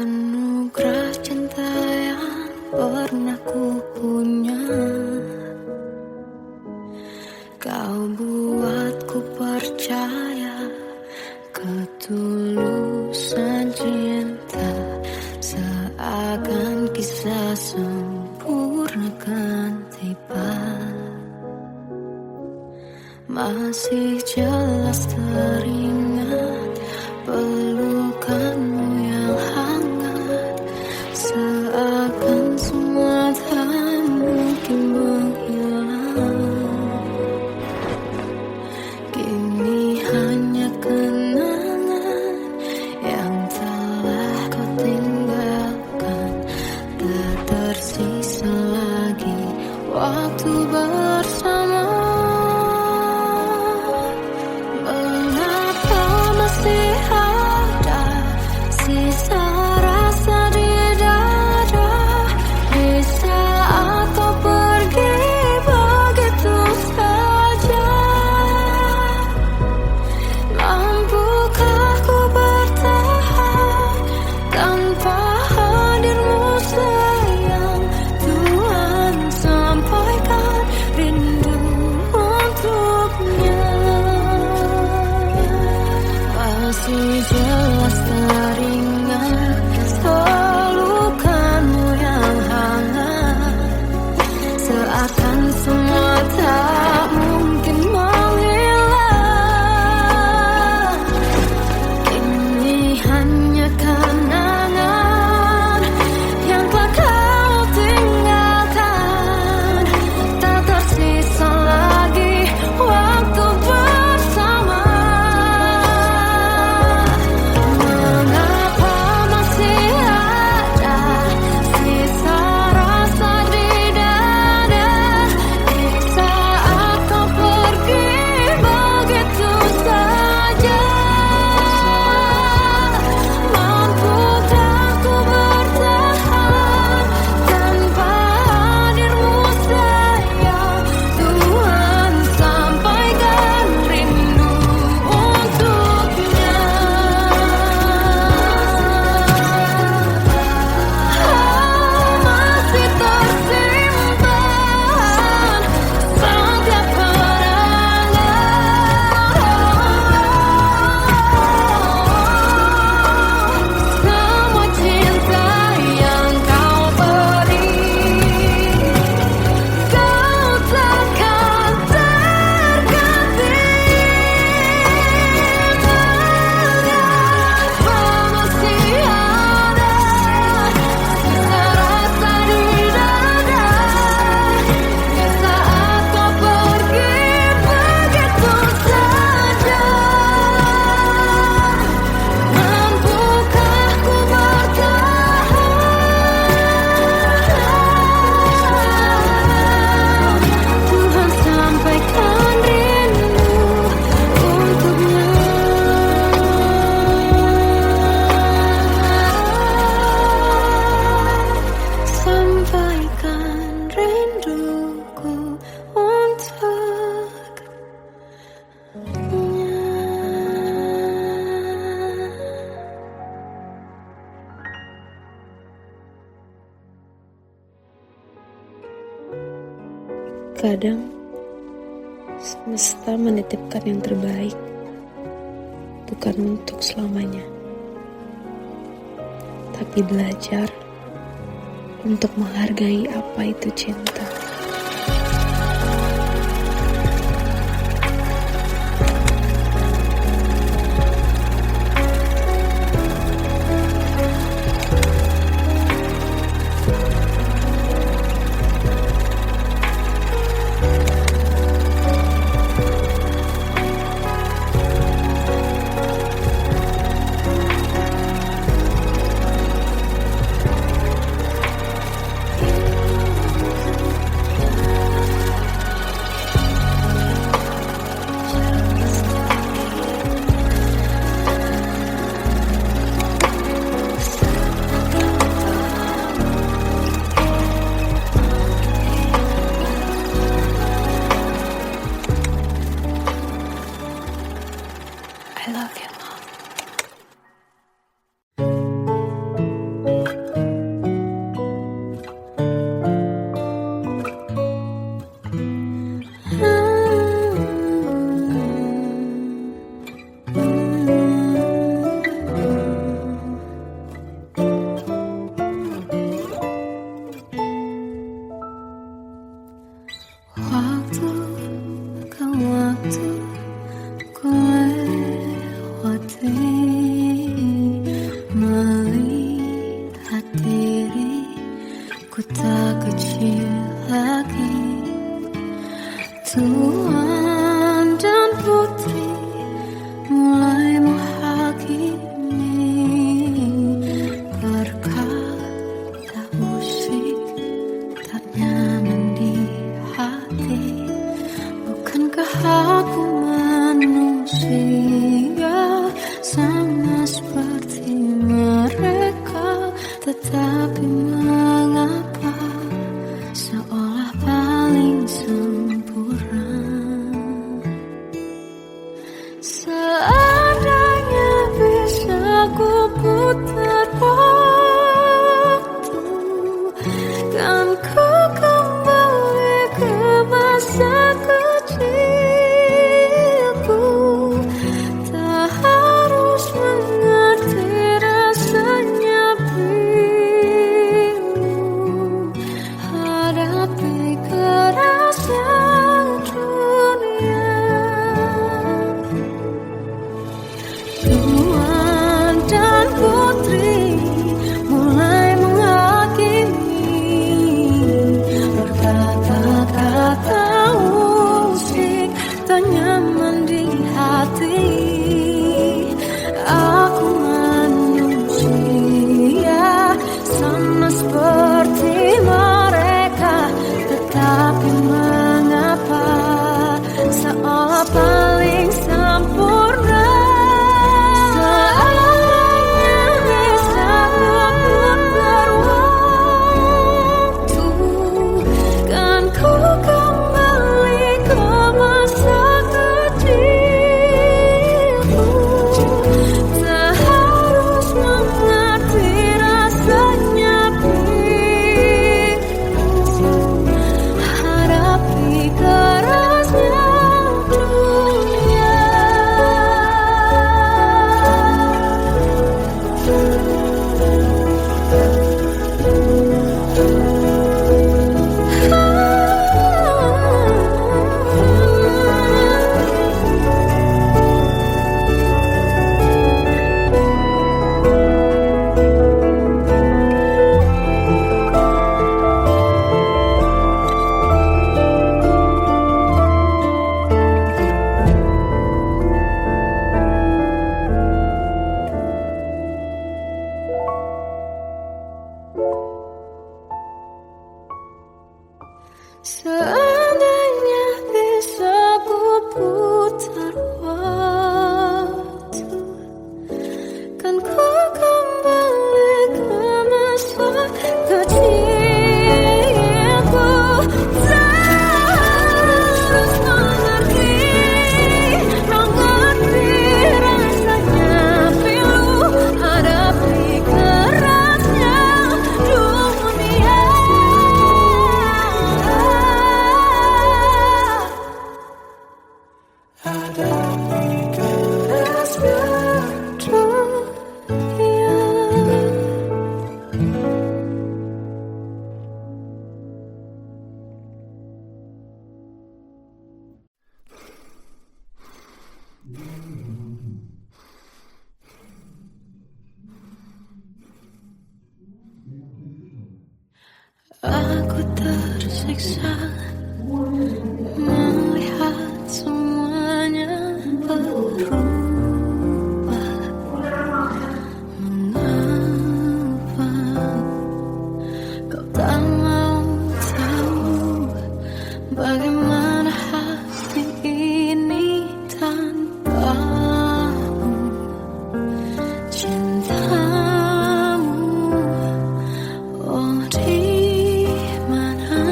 Anugerah cinta yang pernah ku punya, kau buatku percaya ketulusan cinta, seakan kisah sempurna kan tiba. Masih jelas teringat pelukanmu yang hangat, seakan semua tak mungkin menghilang. Kini hanya kenangan yang telah kau tinggalkan, tak tersisa lagi waktu bersama. Masih jelas teringat pelukanmu yang hangat, seakan semua tak mungkin menghilang. Kini hanya kenangan yang telah kau tinggalkan, tak tersisa lagi waktu bersama. Kadang semesta menitipkan yang terbaik, bukan untuk selamanya, tapi belajar untuk menghargai apa itu cinta. Aku tak kecil lagi. Tuan dan putri mulai menghakimi berkata musik tak nyaman di hati. Bukankah aku manusia sama seperti mereka? Tetapi mengapa seolah paling sempurna? Seandainya bisa ku putar waktu, kan ku kembali ke masa kecilku. Tak harus mengerti rasanya bingung hadapi kerasnya dunia. Tuan dan putri mulai menghakimi berkata-kata musik tak nyaman di hati. Aku manusia sama seperti mereka, tetapi mengapa seolah paling sempurna? Seandainya bisa memutar waktu, kan ku kembali ke masa kecilku. Tak harus mengerti rasanya bingung hadapi kerasnya dunia. Seandainya bisa ku putar waktu, kan ku kembali ke masa kecilku. Tak harus mengerti rasanya pilu hadapi kerasnya dunia. Hadapi kerasnya dunia. Aku tersiksa melihat semuanya berubah. Mengapa kau tak mau tahu bagaimana hati ini tanpamu? Cintamu, oh di mana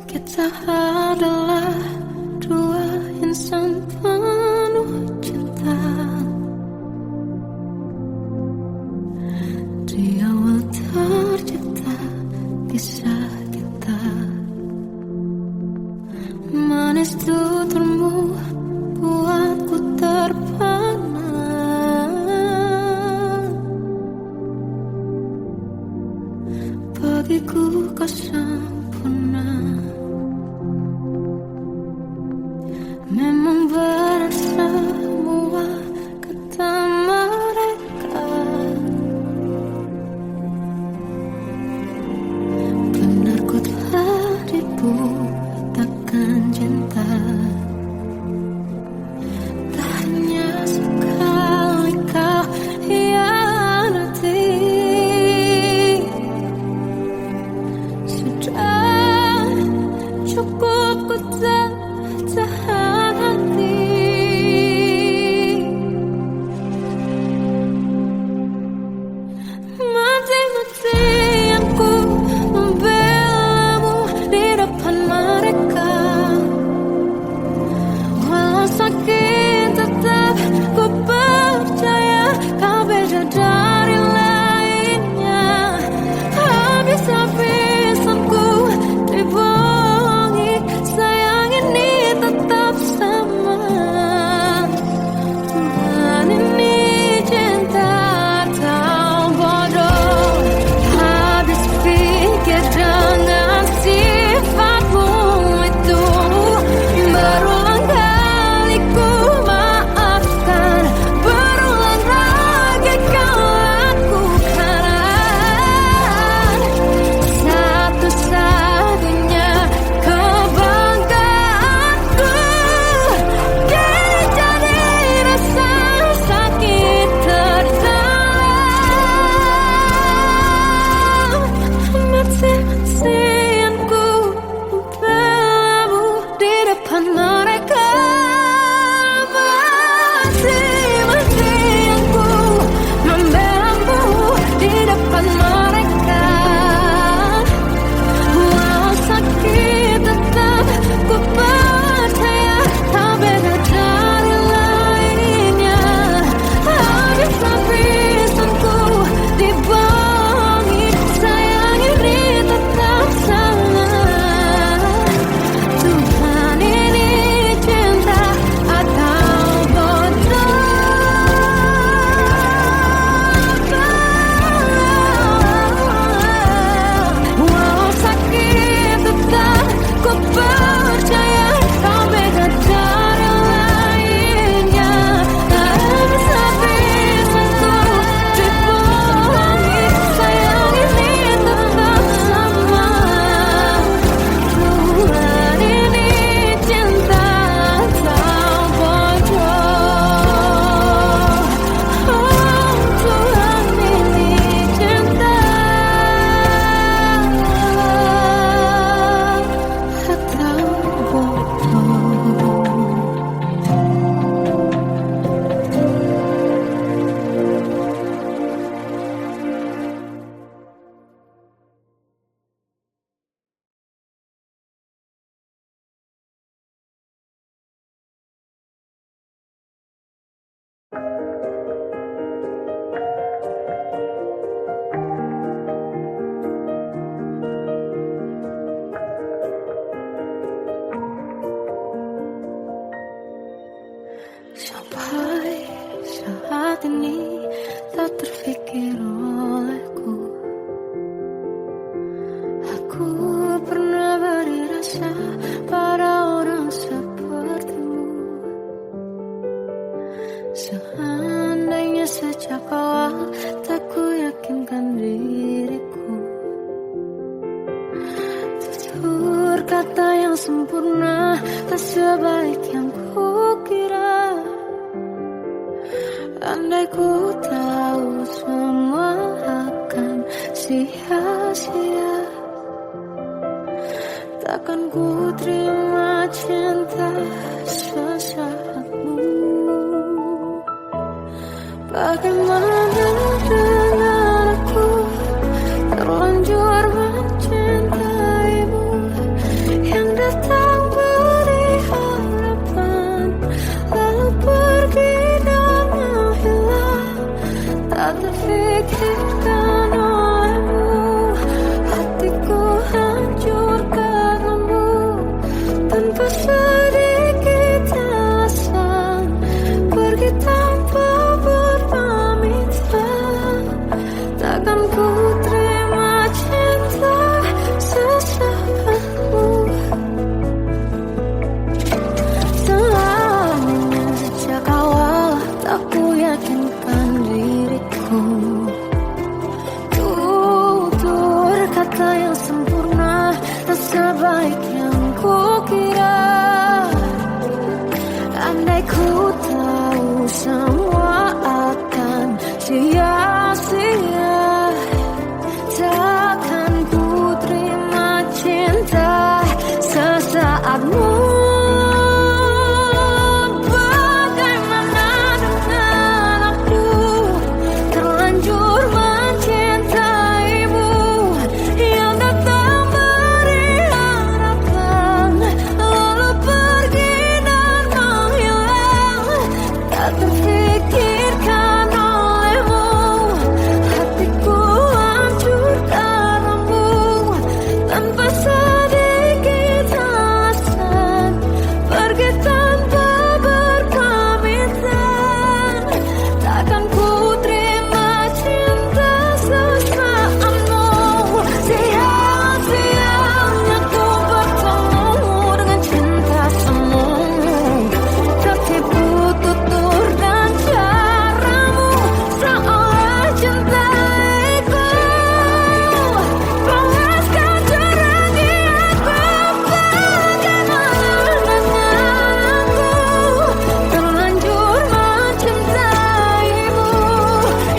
Kita adalah dua insan penuh cinta. Di awal tercipta kisah kita. Manis tuturmu buatku terpana. Bagiku kau sempurna. Memang berat semua kata mereka. Benar ku telah dibutakan cinta. Tak hanya sekali kau hianati. Sudah cukup ku tak tahan hati. Mati-matian ku membelamu di depan mereka. Walau sakit tetap ku percaya kau beda dari lainnya. Habis-habisan ku dibohongi, sayang ini tetap sama. Tuhan ini cinta atau bodoh. Habis pikir dengan sifatmu itu. Berulang kali ku maafkan, berulang lagi kau lakukan. Satu-satunya kebanggaanku, kini jadi rasa sakit terdalam. Mati-matian ku membelamu di depan mereka. Mati-matian ku membelamu di depan mereka. Walau sakit tetap ku percaya kau beda dari lainnya. Habis-habisan ku dibohongi, sayang ini tetap sama. Tuhan ini cinta atau bodoh. Walau sakit tetap ku percaya kau beda dari lainnya. Habis-habisan ku dibohongi, sayang ini tetap sama. Tuhan ini cinta atau bodoh. Oh, Tuhan ini cinta atau bodoh. Sampai saat ini tak terfikir olehku. Aku pernah beri rasa pada orang sepertimu. Seandainya sejak awal tak ku yakinkan diriku. Tutur kata yang sempurna tak sebaik yang kukira. Andai ku tahu semua akan Takkan ku terima cinta sesaatmu. Bagaimana dengan aku terlanjur mencintaimu, yang datang beri harapan lalu pergi dan menghilang, tak terfikirkan olehmu. Hatiku hancur karenamu, tanpa sedikit alasan, pergi tanpa berpamitan. Takkan ku terima cinta sesaatmu. Selamanya sejak awal tak ku yakinkan diriku. Tutur kata yang sempurna tak sebaik yang ku kira. Andai ku tahu semua akan sia-sia, takkan ku terima cinta sesaatmu. Bagaimana dengan aku terlanjur mencintaimu, yang datang beri harapan lalu pergi dan menghilang, tak terfikirkan olehmu. Hatiku hancur karenamu, tanpa sedikit alasan, pergi tanpa berpamitan. Takkan ku terima cinta sesaatmu. Sia-sianya ku bertemu dengan cinta semu, tertipu tutur dan caramu, seolah cintaiku panaskan cerahi aku. Bagaimana dengan aku terlanjur mencintaimu,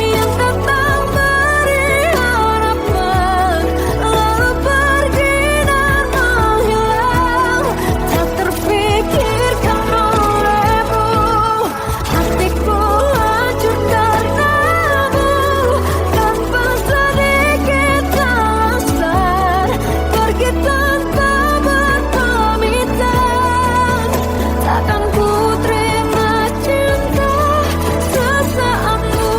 yang datang beri harapan lalu pergi dan menghilang, tak terfikirkan olehmu. Hatiku hancur karenamu, tanpa sedikit alasan, pergi tanpa berpamitan. Takkan ku terima cinta sesaatmu.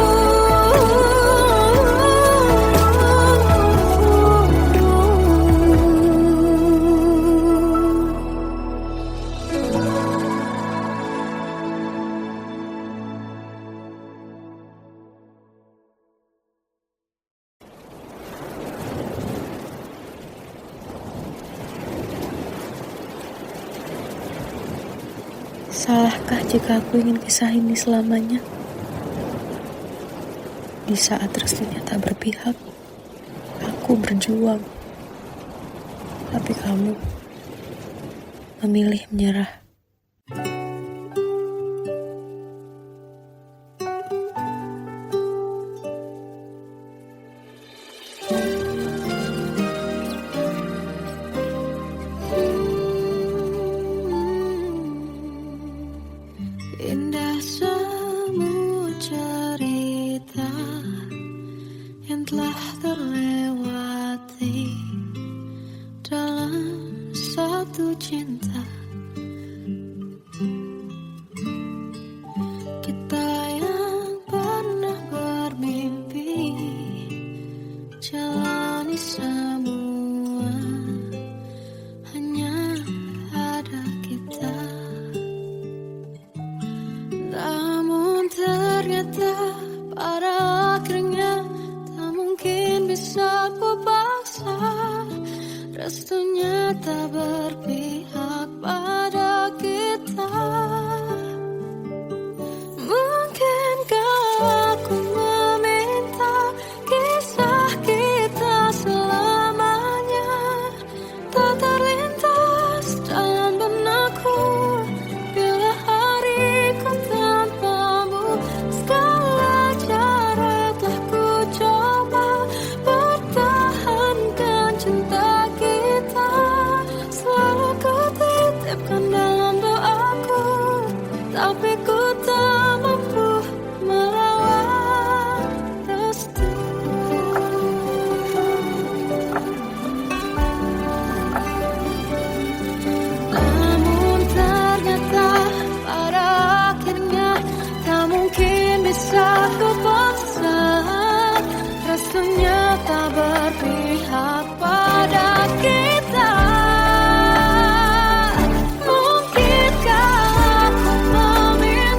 Salahkah jika aku ingin kisah ini selamanya? Di saat restunya tak berpihak, aku berjuang. Tapi kamu memilih menyerah. Indah semua cerita yang telah terlewati dalam satu cinta. Kita yang pernah bermimpi jalani semua, hanya ada kita. Namun ternyata pada akhirnya tak mungkin bisa ku paksa. Restunya tak berpihak pada kita. Mungkinkah aku meminta kisah kita selamanya tak terlintas dalam benakku, bila hariku tanpamu. Segala cara telah ku coba pertahankan cinta kita. tapi ku tak mampu melawan restu. Namun ternyata pada akhirnya tak mungkin bisa ku paksa. Restunya tak berpihak pada kita. Mungkinkah aku meminta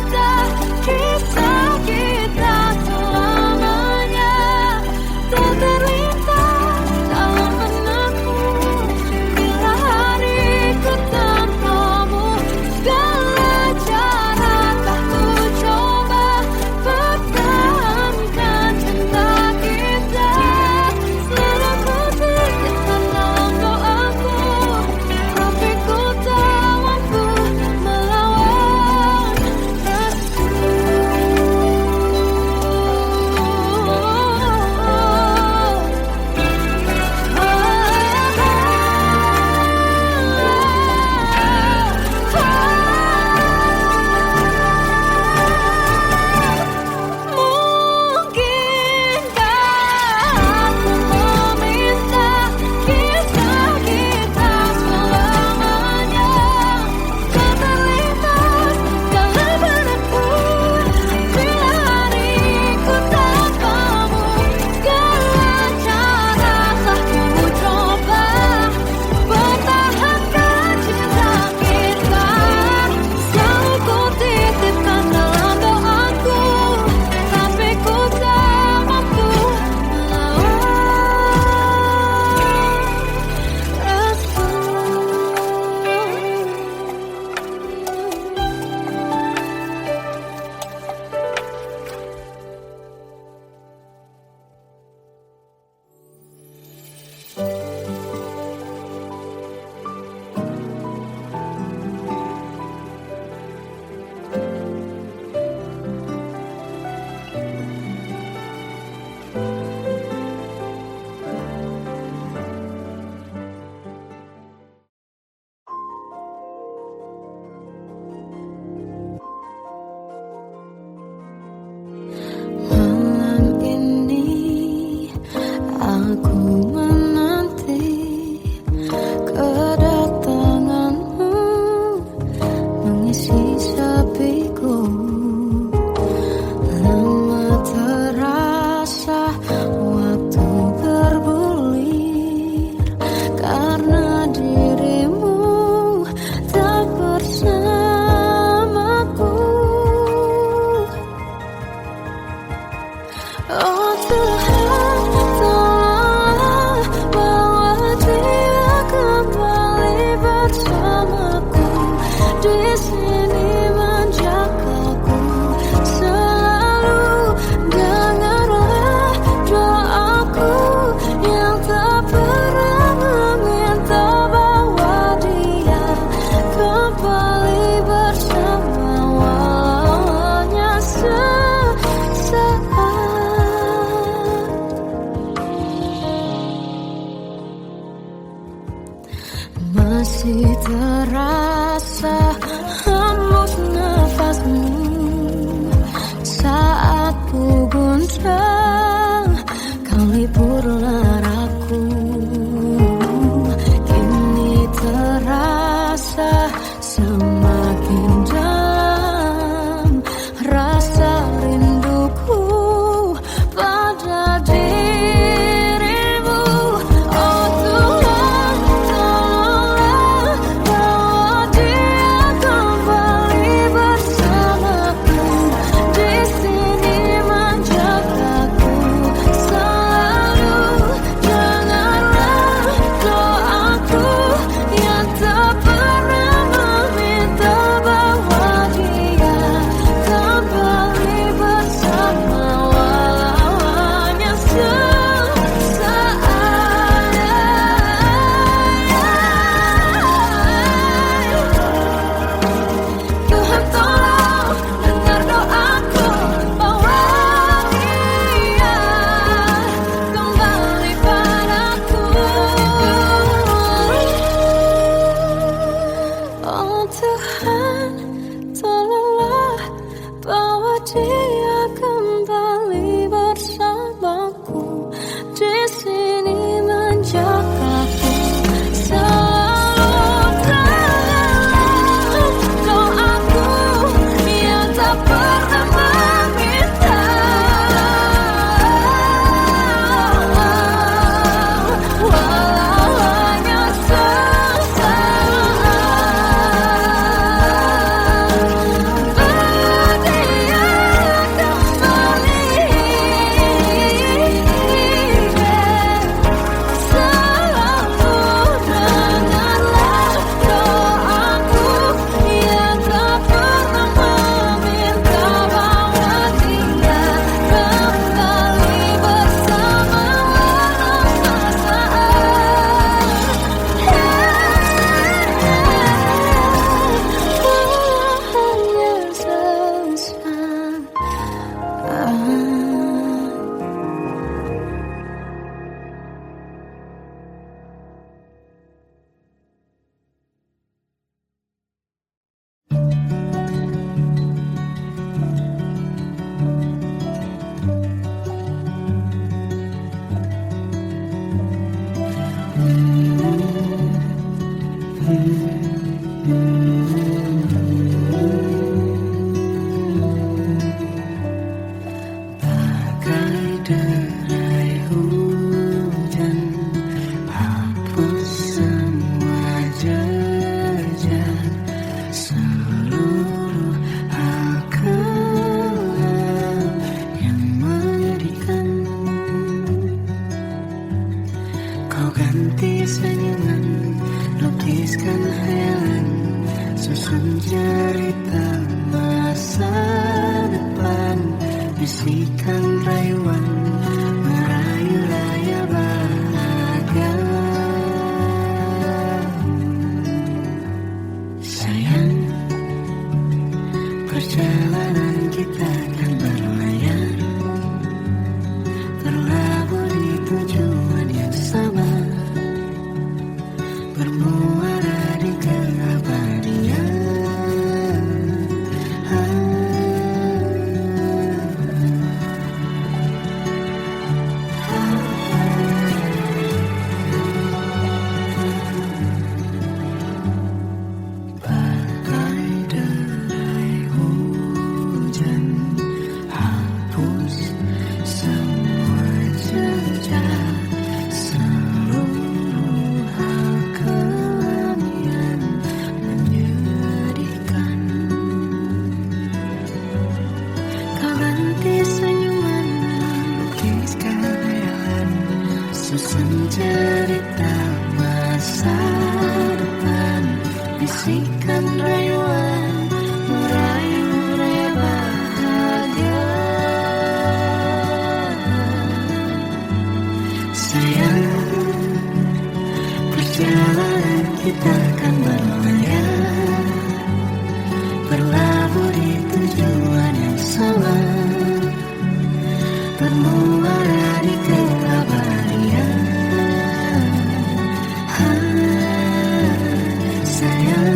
dia kembali bersamaku di sini menjagaku. Selalu dalam doaku yang tak pernah meminta, walau hanya ganti senyuman, lukiskan khayalan, susun cerita masa depan, bisikan rayuan, merayu raya bahagia. Sayang, perjalanan kita akan berlayar, berlabuh di tujuan yang sama, bermuara di keabadian. Bagai derai hujan, hapus semua jejak, seluruh hal kelam yang menyedihkan. Kau ganti senyuman, lukiskan khayalan, susun cerita masa depan, bisikan rayuan, merayu raya bahagia. Sayang, perjalanan kita akan berlayar, berlabuh di tujuan yang sama, bermuara di keabadian. Sayang,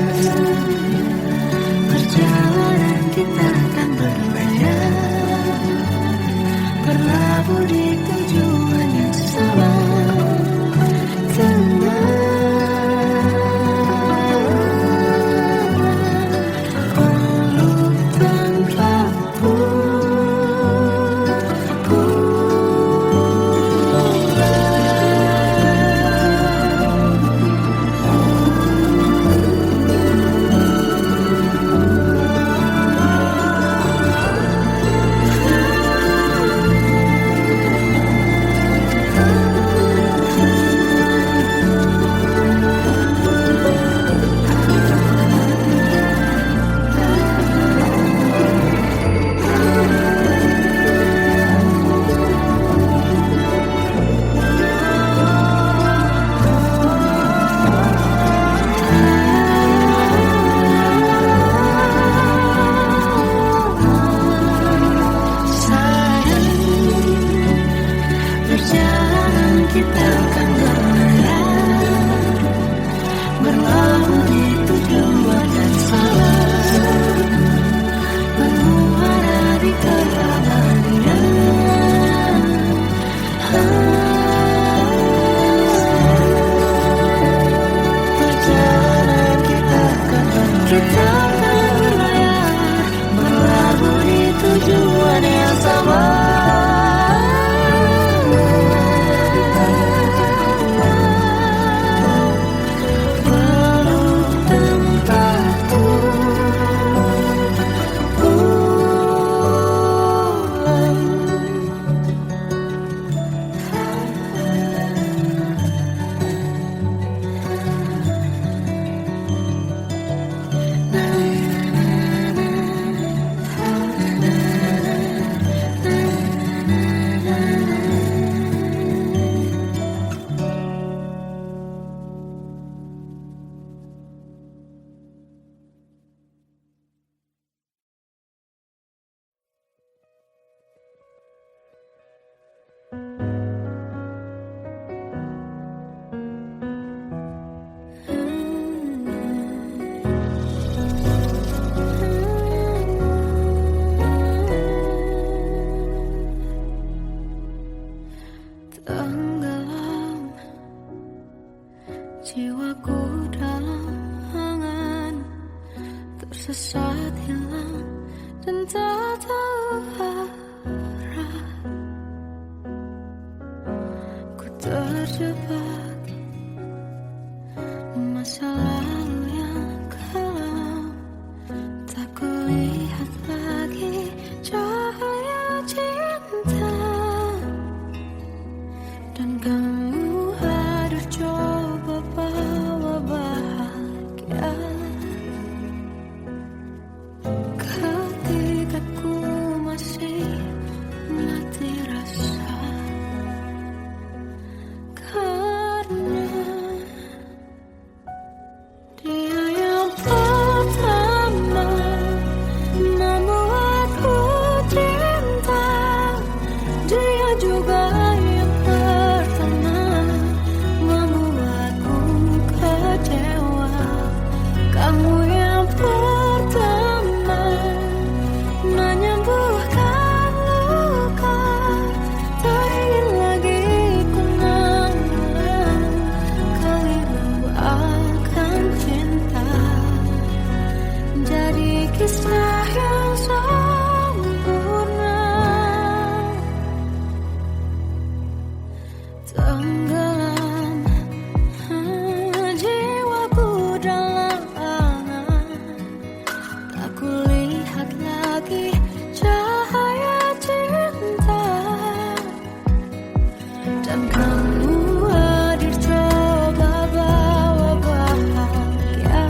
dan kamu hadir coba bawa bahagia.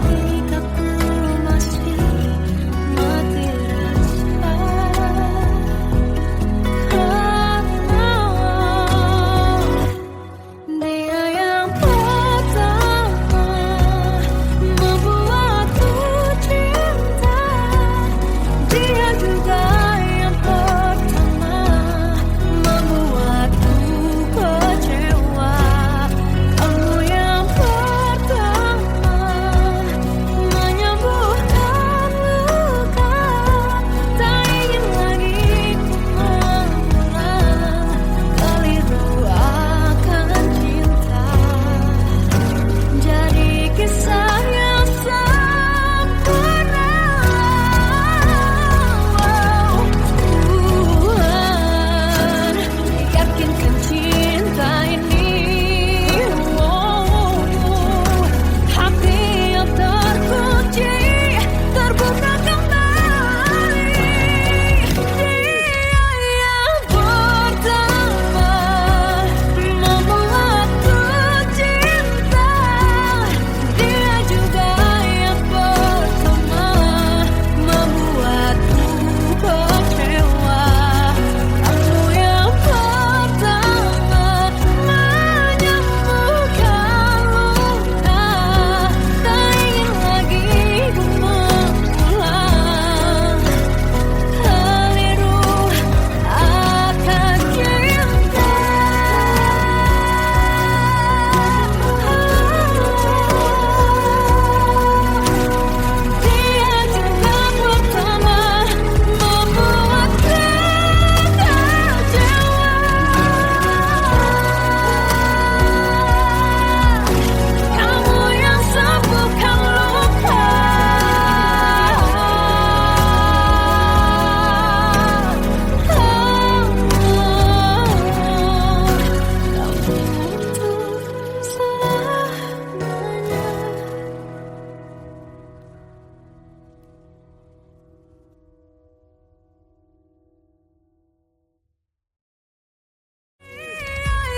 Ketika ku masih mati rasa, karena dia yang pertama membuatku cinta. Dia juga yang pertama membuatku kecewa. Kamu yang pertama menyembuhkan luka. Tak ingin lagi ku mengulang keliru akan cinta. Jadi kisah yang sempurna. Tuhan yakinkan cinta ini. Hati yang terkunci terbuka kembali. Dia yang pertama membuatku cinta. Dia juga yang pertama membuatku kecewa. Kamu yang pertama menyembuhkan luka. Tak ingin lagi ku mengulang keliru akan cinta. Dia juga pertama membuatku kecewa. Kamu yang sembuhkan luka. Kamu untuk selamanya.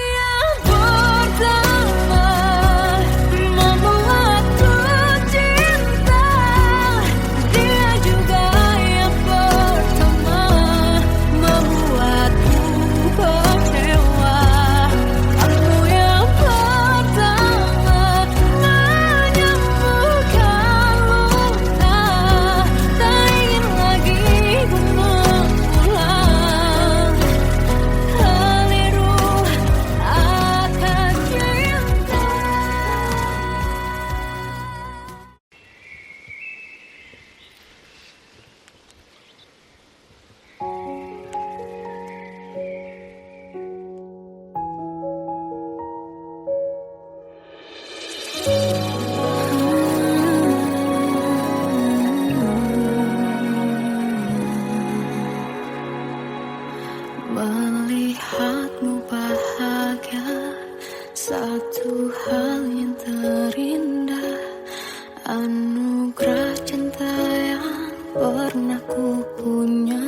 Yang pertama membuatku cinta. Dia juga yang pertama membuatku kecewa. Kamu yang pertama menyembuhkan luka. Tak ingin lagi ku mengulang keliru akan cinta. Melihatmu bahagia, satu hal yang terindah. Anugerah cinta yang pernah ku punya.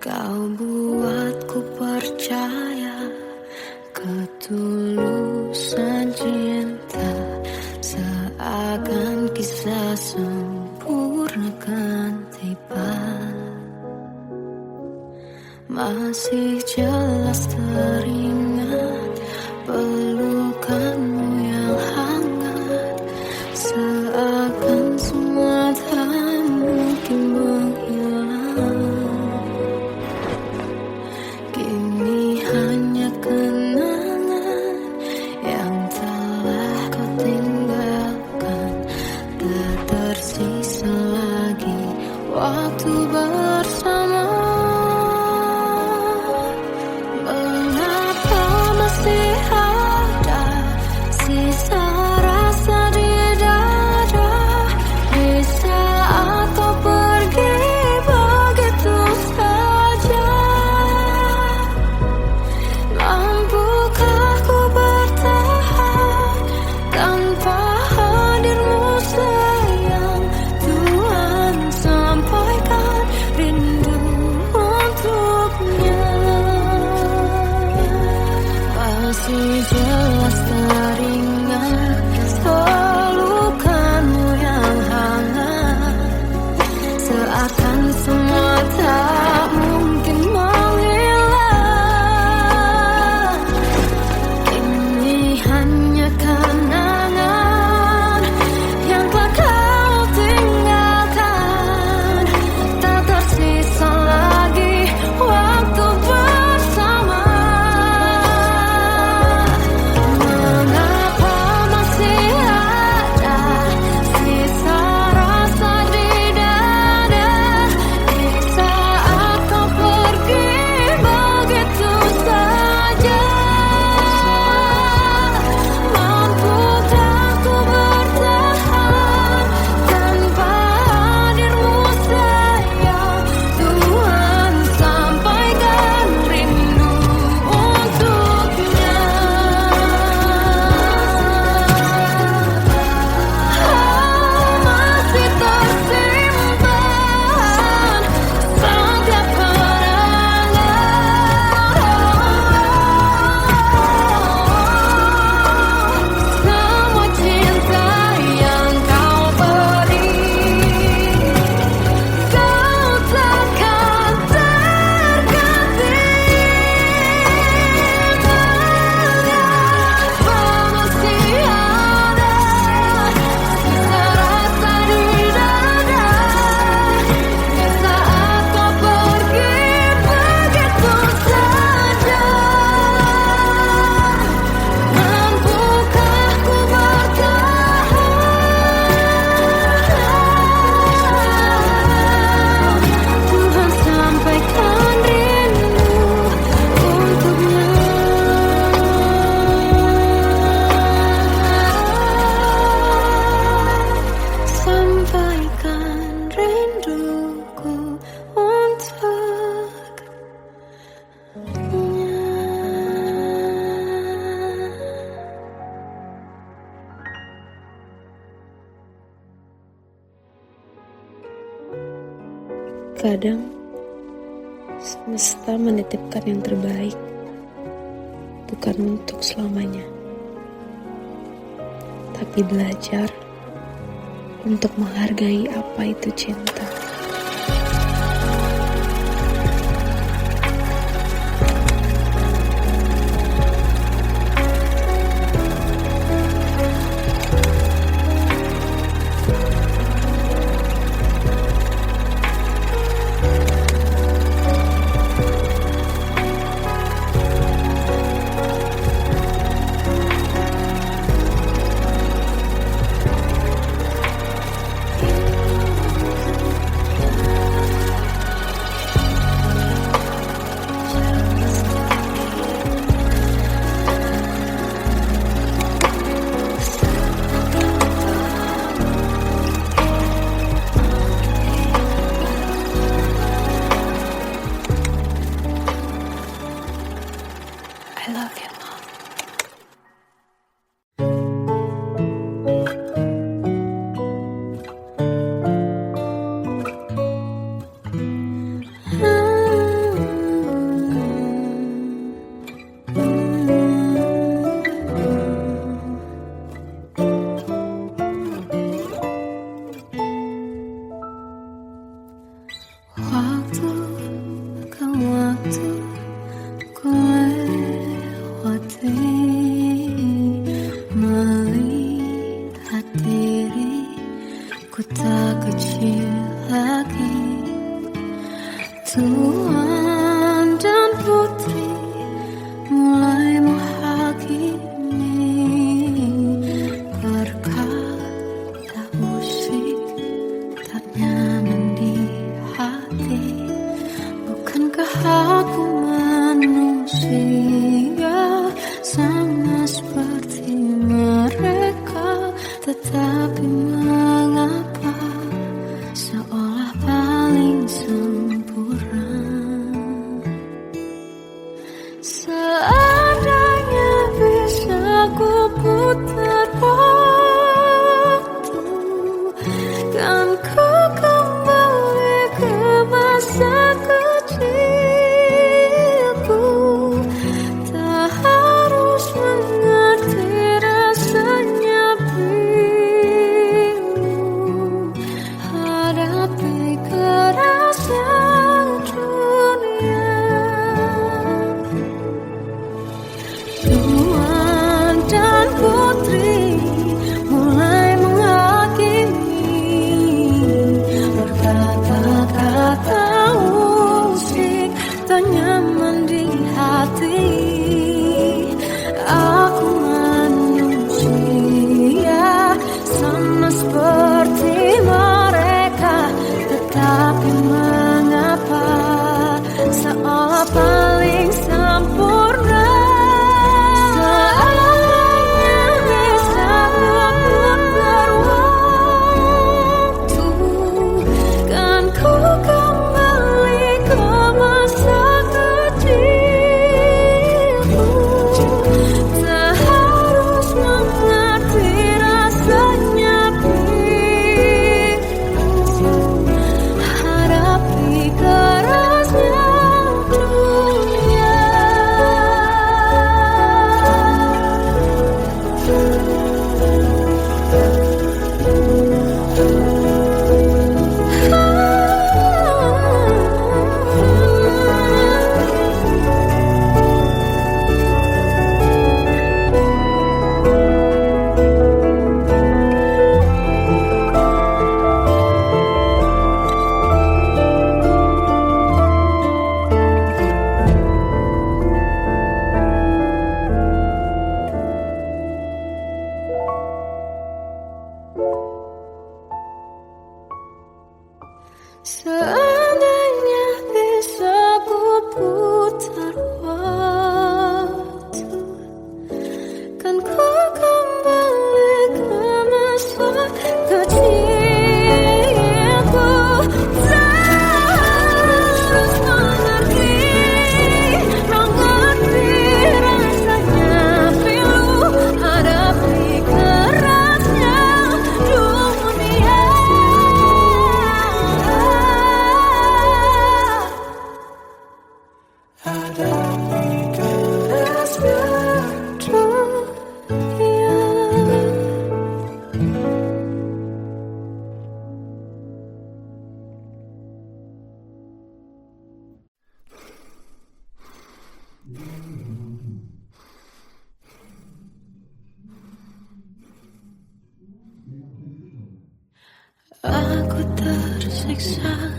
Kau buatku percaya ketulusan cinta. Seakan kisah sempurna kan tiba. Masih jelas teringat pelukanmu yang hangat. Seakan semua tak mungkin menghilang. Kini hanya kenangan yang telah kau tinggalkan. Tak tersisa lagi waktu bersama. Mengapa masih ada sisa rasa di dada? Di saat kau pergi begitu saja. Mampukah ku bertahan tanpa hadirmu sayang? Tuhan sampaikan Terkadang semesta menitipkan yang terbaik, bukan untuk selamanya, tapi belajar untuk menghargai apa itu cinta. I love you, Mom. Waktu ke waktu ku lewati, melihat diri ku tak kecil lagi. Tuan dan putri mulai menghakimi berkata musik tak nyaman di hati. Bukankah aku manusia sama seperti mereka, tetapi mengapa seolah paling sempurna? Seandainya bisa ku putar waktu, kan ku kembali ke masa kecilku. Tak harus mengerti rasanya bingung hadapi kerasnya dunia. Tuan dan putri mulai menghakimi berkata-kata musik tak nyaman di hati. Aku manusia sama seperti mereka, tetapi mengapa seolah paling sempurna? Seandainya bisa memutar waktu, kan ku kembali ke masa kecilku. Tak harus mengerti rasanya bingung hadapi kerasnya dunia. Seandainya bisa ku putar waktu, kan ku kembali ke masa kecilku. Tak harus mengerti rasanya pilu hadapi kerasnya dunia. Aku tersiksa.